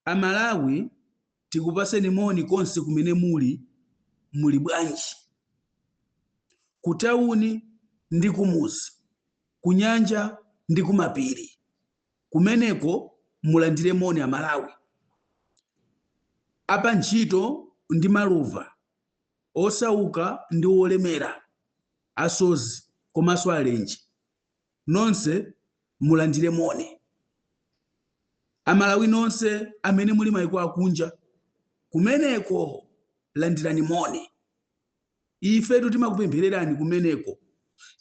Amalawi tikupaseni moni konse kumene muli bwanji, kutauni ndi kumuzi, kunyanja ndi kumapiri, kumeneko mulandire moni Amalawi. Apa ntchito ndi maluva, osauka ndi olemera, asozi komanso alenji, nonse mulandire moni. Amalawi nonse amene muli mayiko akunja, kumeneko landirani moni. Ifetu timakupemphererani kumeneko,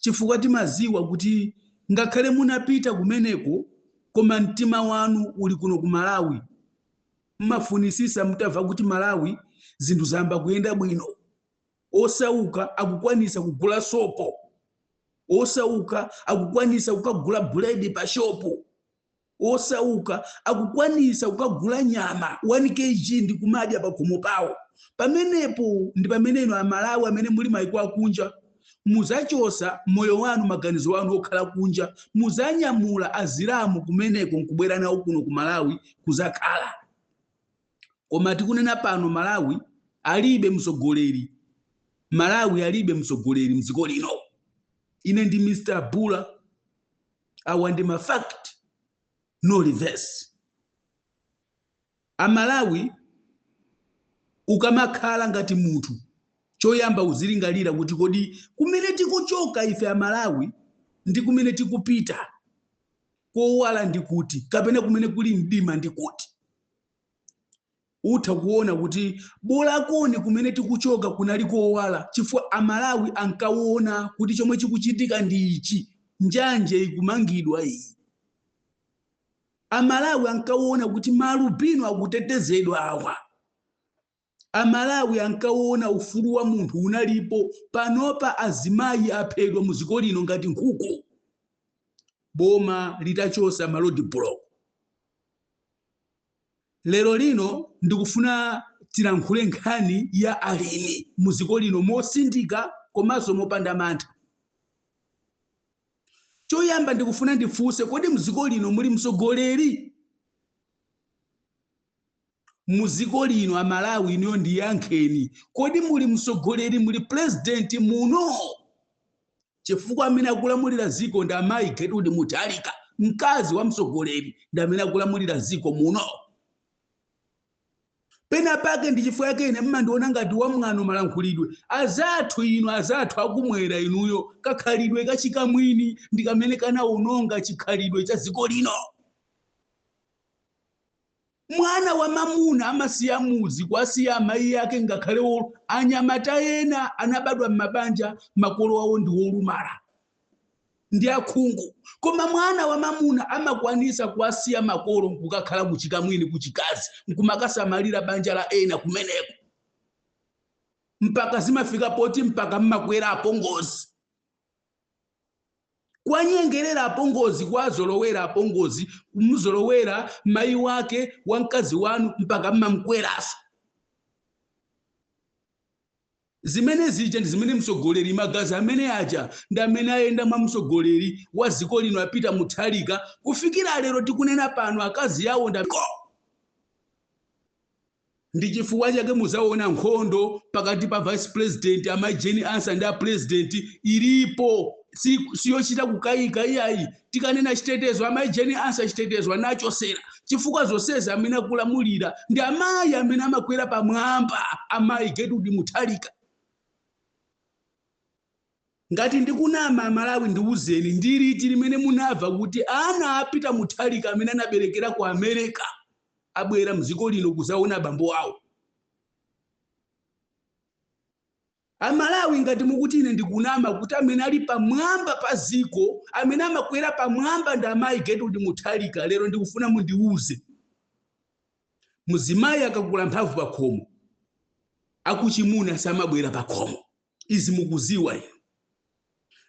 chifukwa timaziwa kuti ngakhale munapita kumeneko, koma mtima wanu uli kuno ku Malawi. Mmafunisisa mutava kuti Malawi zinthu zamba kuyenda bwino. Osauka akukwanisa kugula sopo, osauka akukwanisa kukagula buledi pa shopu, osauka akukwanisa kukagula nyama 1 kg ndi kumadya pa khomo pawo. Pamenepo ndi pameneno Amalawi amene muli mayiko akunja muzachosa moyo wanu, maganizo wanu okhala kunja, muzanyamula azilamu kumeneko nkubwera nawo kuno ku Malawi kuzakhala. Koma tikunena pano Malawi alibe msogoleri. Malawi alibe msogoleri mdziko lino. Ine ndi Mr. Bula, awa ndi ma fact, no reverse. Amalawi ukamakhala ngati munthu, choyamba uzilingalira kuti kodi kumene tikuchoka ife Amalawi ndi kumene tikupita kowala ndi kuti, kapena kumene kuli mdima ndi kuti. Utha kuona kuti bola koni kumene tikuchoka kunali kowala, chifukwa Amalawi ankaona kuti chomwe chikuchitika ndi ichi, njanje ikumangidwa iyi. Amalawi ankaona kuti malubino akutetezedwa awa. Amalawi ankaona ufulu wa munthu unalipo, panopa azimayi aphedwa muziko lino ngati nkhuku. Boma litachosa malodi block. Lero lino ndikufuna tilankhule nkhani ya alimi muziko lino mosindika komanso mopanda mantha. Choyamba ndikufuna ndifunse, kodi muziko lino muli msogoleri? Muziko lino Amalawi niyo ndiyankheni, kodi muli msogoleri, muli president muno? Chifukwa amene akulamulira ziko ndi amayi Gertrude Mutharika, mkazi wa msogoleri ndi amene akulamulira ziko muno. Pena pake ndi chifukwa yake ine mmandiona ngati wamng'ano malankhulidwe. Azathu ino, azathu akumwera inuyo, kakhalidwe kachikamwini ndi kamene kanaononga chikhalidwe cha ziko lino. Mwana wa mamuna amasiya muzi kwasiya amayi yake, ngakhale anyamata ena anabadwa m'mabanja makolo awo ndi olumala ndi akhungu. Koma mwana wa mamuna amakwanisa kwasiya makolo nkukakhala kuchikamwini kuchikazi, nkumakasamalira banja la ena kumeneko. Mpaka zimafika poti mpaka mmakwera apongozi. Kwanyengerera apongozi, kwazolowera apongozi, kumuzolowera mayi wake wamkazi wanu mpaka mmamkweraso. Zimene zija ndi zimene msogoleri, magazi amene aja ndi amene ayenda mwa msogoleri wa ziko lino apita Mutharika. Kufikira lero tikunena pano akazi yawo ndako. Ndi chifukwa chake muzaona nkhondo pakati pa vice president amayi Jane Ansa ndi a president ilipo. Siyochita kukayika iyayi. Tikanena chitetezo, amayi Jane Ansa chitetezo anachosera, chifukwa zonsezi amene akulamulira ndi amayi amene amakwera pamwamba, amayi Gertrude Mutharika. Ngati ndikunama Amalawi ndiuzeni, ndiliti limene munava kuti ana apita Mutharika amene anaberekera ku America abwera mziko lino kuzaona abambo awo? Amalawi ngati mukuti ine ndikunama kuti amene ali pamwamba pa ziko, amene amakwera pamwamba ndi amayi Gertrude Mutharika, lero ndikufuna mundiuze. Muzimayi akakula mphamvu pa khomo, akuchimuna samabwera pa khomo. Izi mukuziwa ino.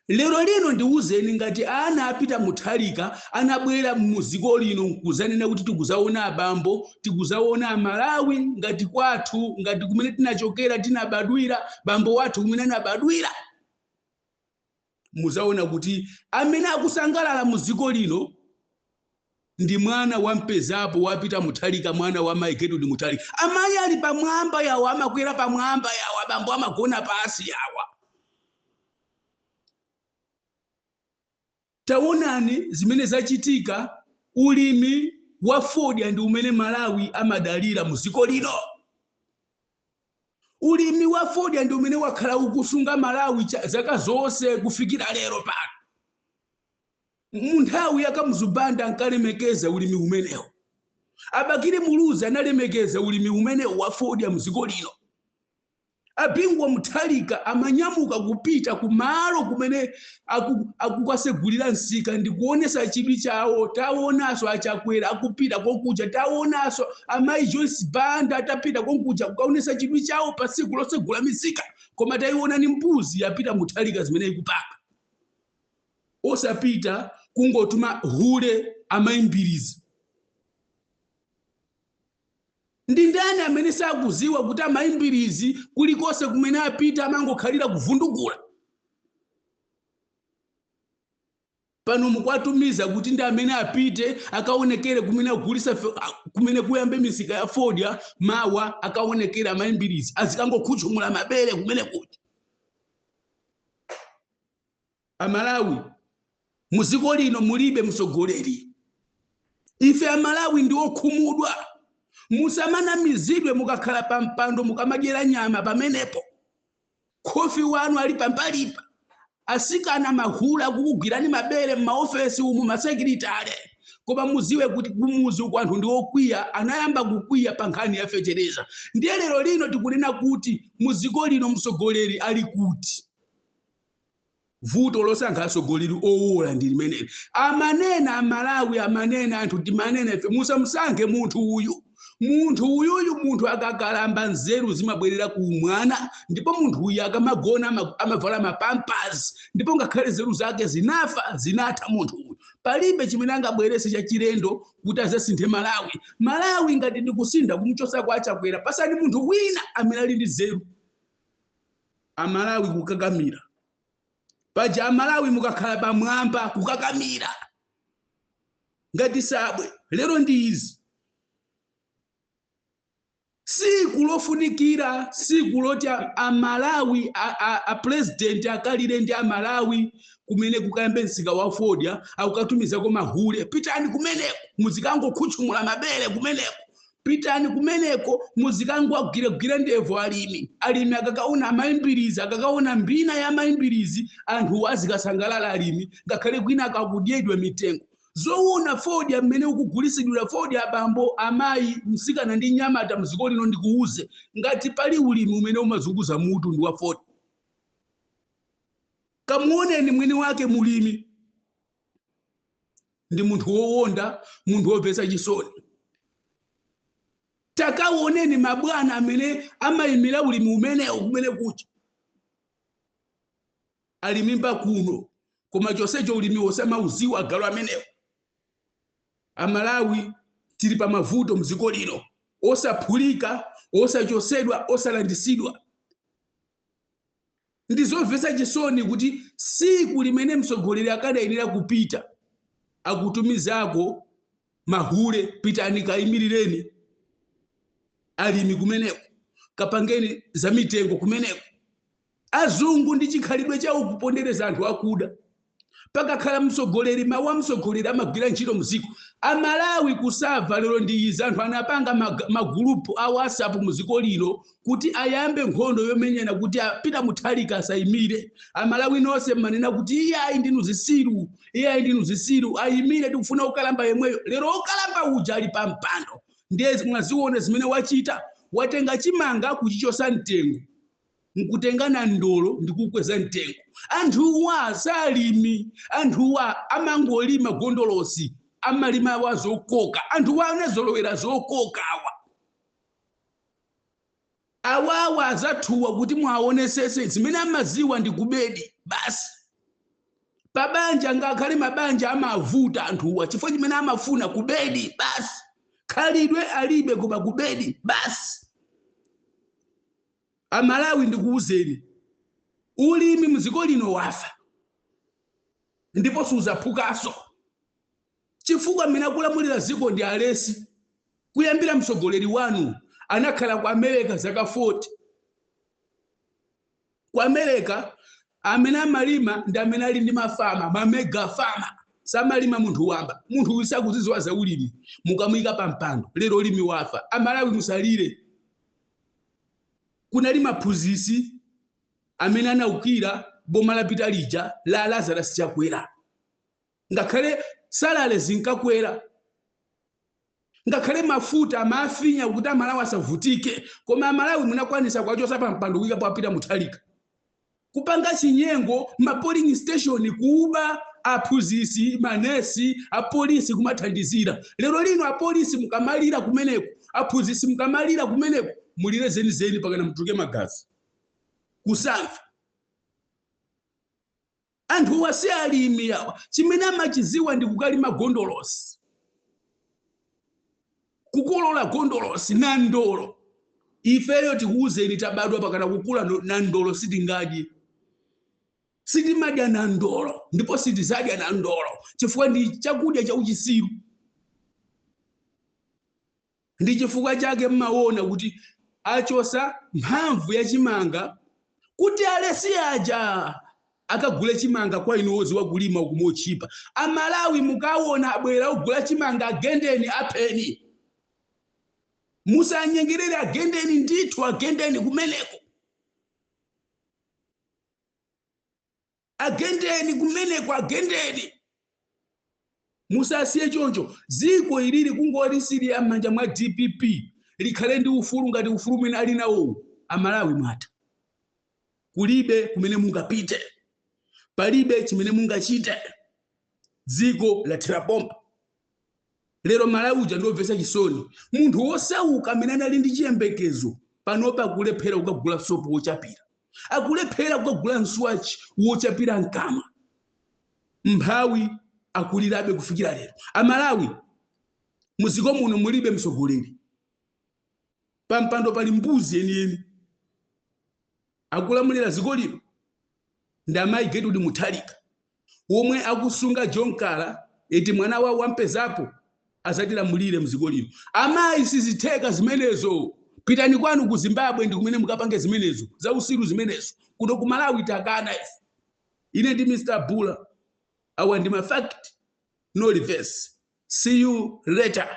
Lero lino ndiuzeni ngati ana apita Mutharika anabwera muziko lino nkuzanena kuti tikuzaona abambo, tikuzaona Amalawi ngati kwathu, ngati kumene tinachokera tinabadwira, bambo wathu kumene anabadwira. Muzaona kuti amene akusangalala muziko lino ndi mwana wampezapo wapita Mutharika, mwana wa Maiketu ndi Mutharika. Amayi ali pamwamba yawo, amakwera pamwamba yawo, abambo amagona pasi yawa. Taonani zimene zachitika. Ulimi wa fodya ndi umene Malawi amadalira muziko lino. Ulimi wa fodya ndi umene wakhala ukusunga Malawi zaka zonse kufikira lero pano. Munthawi yakamuzubanda ankalemekeza ulimi umenewo. Abakiri Muluzi analemekeza ulimi umenewo wa fodya muziko lino. Abingwa Mutharika amanyamuka kupita kumalo kumene akukasegulira nsika ndi kuonesa chidwi chawo. Taonaso achakwera akupita konkuja, taonaso amayi Joyce Banda atapita konkuja kukaonesa chidwi chawo pa tsiku losegula misika. Koma tayiona ni mbuzi yapita Mutharika zimene ikupaka. Osapita kungotuma hule amayimbirizi. Ndi ndani amene sakuziwa kuti amayimbirizi kulikose kumene apita amangokhalira kuvundukula. Pano mukwatumiza kuti ndi amene apite akaonekere kumene agulisa, kumene kuyambe misika ya fodya mawa akaonekera amayimbirizi azikangokhuchumula mabere kumene kuti. Amalawi muziko lino mulibe msogoleri. Ife Amalawi ndi okhumudwa. Musamanamizidwe mukakhala pampando mukamadyera nyama pamenepo. Khofi wanu ali pampalipa. Asikana mahula kukugwirani mabere m'maofesi umu masekretari. Koma muziwe kuti kumuzi uko anthu ndi okwiya, anayamba kukwiya pa nkhani ya fetereza. Ndiye lero lino tikunena kuti muziko lino msogoleri ali kuti. Vuto losankha asogoleri owola ndi limeneli. Amanena Amalawi, amanena anthu timanena ife musamusankhe munthu uyu. Munthu akakalamba nzeru zimabwerera ku mwana, ndipo munthu uyu akamagona amavala mapampers, ndipo ngakhale nzeru zake zinatha munthu uyu. Palibe chimene angabwerese cha chilendo kuti azasinthe Malawi. Malawi ngati ndikusinda kumuchosa kwa achakwera, pasani munthu wina amene ali ndi nzeru. Amalawi kukakamira. Paja Amalawi mukakhala pamwamba kukakamira. Ngati sabwe, lero ndi izi. Siku lofunikira, siku loti Amalawi president akalire ndi Amalawi kumene kukayambe nsika wa fodya akukatumiza ko mahule. Pitani kumeneko muzikangokhuchumula mabere kumeneko. Pitani kumeneko muzikangogwira ndevu alimi. Alimi akakaona amayimbirizi, akakaona mbina ya mayimbirizi, anthu azikasangalala alimi, ngakhale kwina akakudyedwa mitengo. Zoona fodya mmene ukugulisidwira fodya abambo amayi msikana ndi nyamata muziko lino ndikuuze ngati pali ulimi umene umazunguza mutu ndi wa fodya. Kamuoneni mwini wake mulimi ndi munthu wowonda, munthu wopesa chisoni. Takaoneni mabwana amene amayimira ulimi umenewo kumene kucha. Alimimba kuno koma chonsecho ulimi wosamauziwa agalo amenewo. Amalawi tili pa mavuto mziko lino, osaphulika, osachosedwa, osalandisidwa. Ndizomvetsa chisoni kuti siku limene msogoleri akadayenera kupita akutumizako mahule, pitani kayimirireni alimi kumeneko, kapangeni za mitengo kumeneko. Azungu ndi chikhalidwe chawo kupondereza anthu akuda. Pakakhala msogoleri mawa msogoleri amagwira ntchito muziko. Amalawi kusava lero ndi izi anthu anapanga magulupu a WhatsApp muziko lino kuti ayambe nkhondo yomenyana kuti apita Mutharika asayimire. Amalawi nonse manena kuti iyayi ndinu zisiru, iyayi ndinu zisiru, ayimire tikufuna ukalamba yemweyo. Lero ukalamba uja ali pa mpando. Ndiye mwazione zimene wachita, watenga chimanga kuchichosa mtengo. Nkutengana ndolo ndikukweza mtengo. Anthuwa salimi, anthuwa amangolima gondolosi, amalima wa zokoka, anthuwa anazolowera zokoka awawa azathuwa kuti mwaonesese zimene amaziwa ndi kubedi basi. Pabanja ngakhale mabanja amavuta anthuwa chifukwa chimene amafuna kubedi basi. Khalidwe alibe koma kubedi basi. Amalawi ndikuuzeni ulimi muziko lino wafa ndipo suzaphukaso. chifukwa amene akulamulira dziko ndi alesi. Kuyambira mtsogoleri wanu anakhala ku America zaka 40. Ku America amene amalima ndi amene ali ndi mafama, mamega fama. Samalima munthu wamba. Munthu usakuziziwa za ulimi. Mukamuyika pa mpando. Lero ulimi wafa. Amalawi musalire. Kunali maphunzitsi amene anaukira boma lapita lija la Lazarus Chakwera. Ngakhale salale zinkakwera. Ngakhale mafuta amafinya kuti Amalawi asavutike. Koma Amalawi munakwanisa kwachosa pa mpando kuyika papita Mutharika. Kupanga chinyengo ma polling station kuba aphunzitsi, manesi, apolisi kumathandizira. Lero lino apolisi mukamalira kumeneko, aphunzitsi mukamalira kumeneko, mulire zeni pakana mtuke magazi. Kusamva. Anthu wase alimi yawa. Chimene amachiziwa ndi kukalima gondolosi. Kukolola gondolosi na ndolo. Ifeyo tikuuzeni tabadwa pakana kukula na ndolo sitingadye. Sitimadya na ndolo, ndipo sitizadya na ndolo. Chifukwa ndi chakudya cha uchisiru. Ndi chifukwa chake mmaona kuti achosa mphamvu ya chimanga kuti alesi aja akagule chimanga kwa inu oziwa kulima kumochipa. Amalawi mukaona abwera ugula chimanga agendeni apeni. Musanyengerere agendeni ndithu agendeni kumeneko. Agendeni kumeneko agendeni. Musasiye choncho. Ziko ilili kungoli siri ya manja mwa DPP. Likhale ndi ufulu ngati ufulu mwene ali nawo. Amalawi mwata. Kulibe kumene mungapite. Palibe chimene mungachite. Ziko lathira bomba. Lero Malawi uja ndiomvetsa chisoni. Munthu wosauka amene anali ndi chiyembekezo panopa akulephera kukagula sopo wochapira. Akulephera kukagula nswachi wochapira mkama. Mphawi akulirabe kufikira lero. Amalawi muziko muno mulibe mtsogoleri. Pampando pali mbuzi yeniyeni. Akulamulira ziko lino ndi amayi Gertrude Mutharika omwe akusunga John Kala eti mwana wawo wampezapo azatilamulire mziko lino. Amayi sizitheka zimenezo. Pitani kwanu ku Zimbabwe ndi kumene mukapange zimenezo za usiru zimenezo. Kuno ku Malawi takana ife. Ine ndi Mr. Bula. Awa ndi ma fact no reverse. See you later.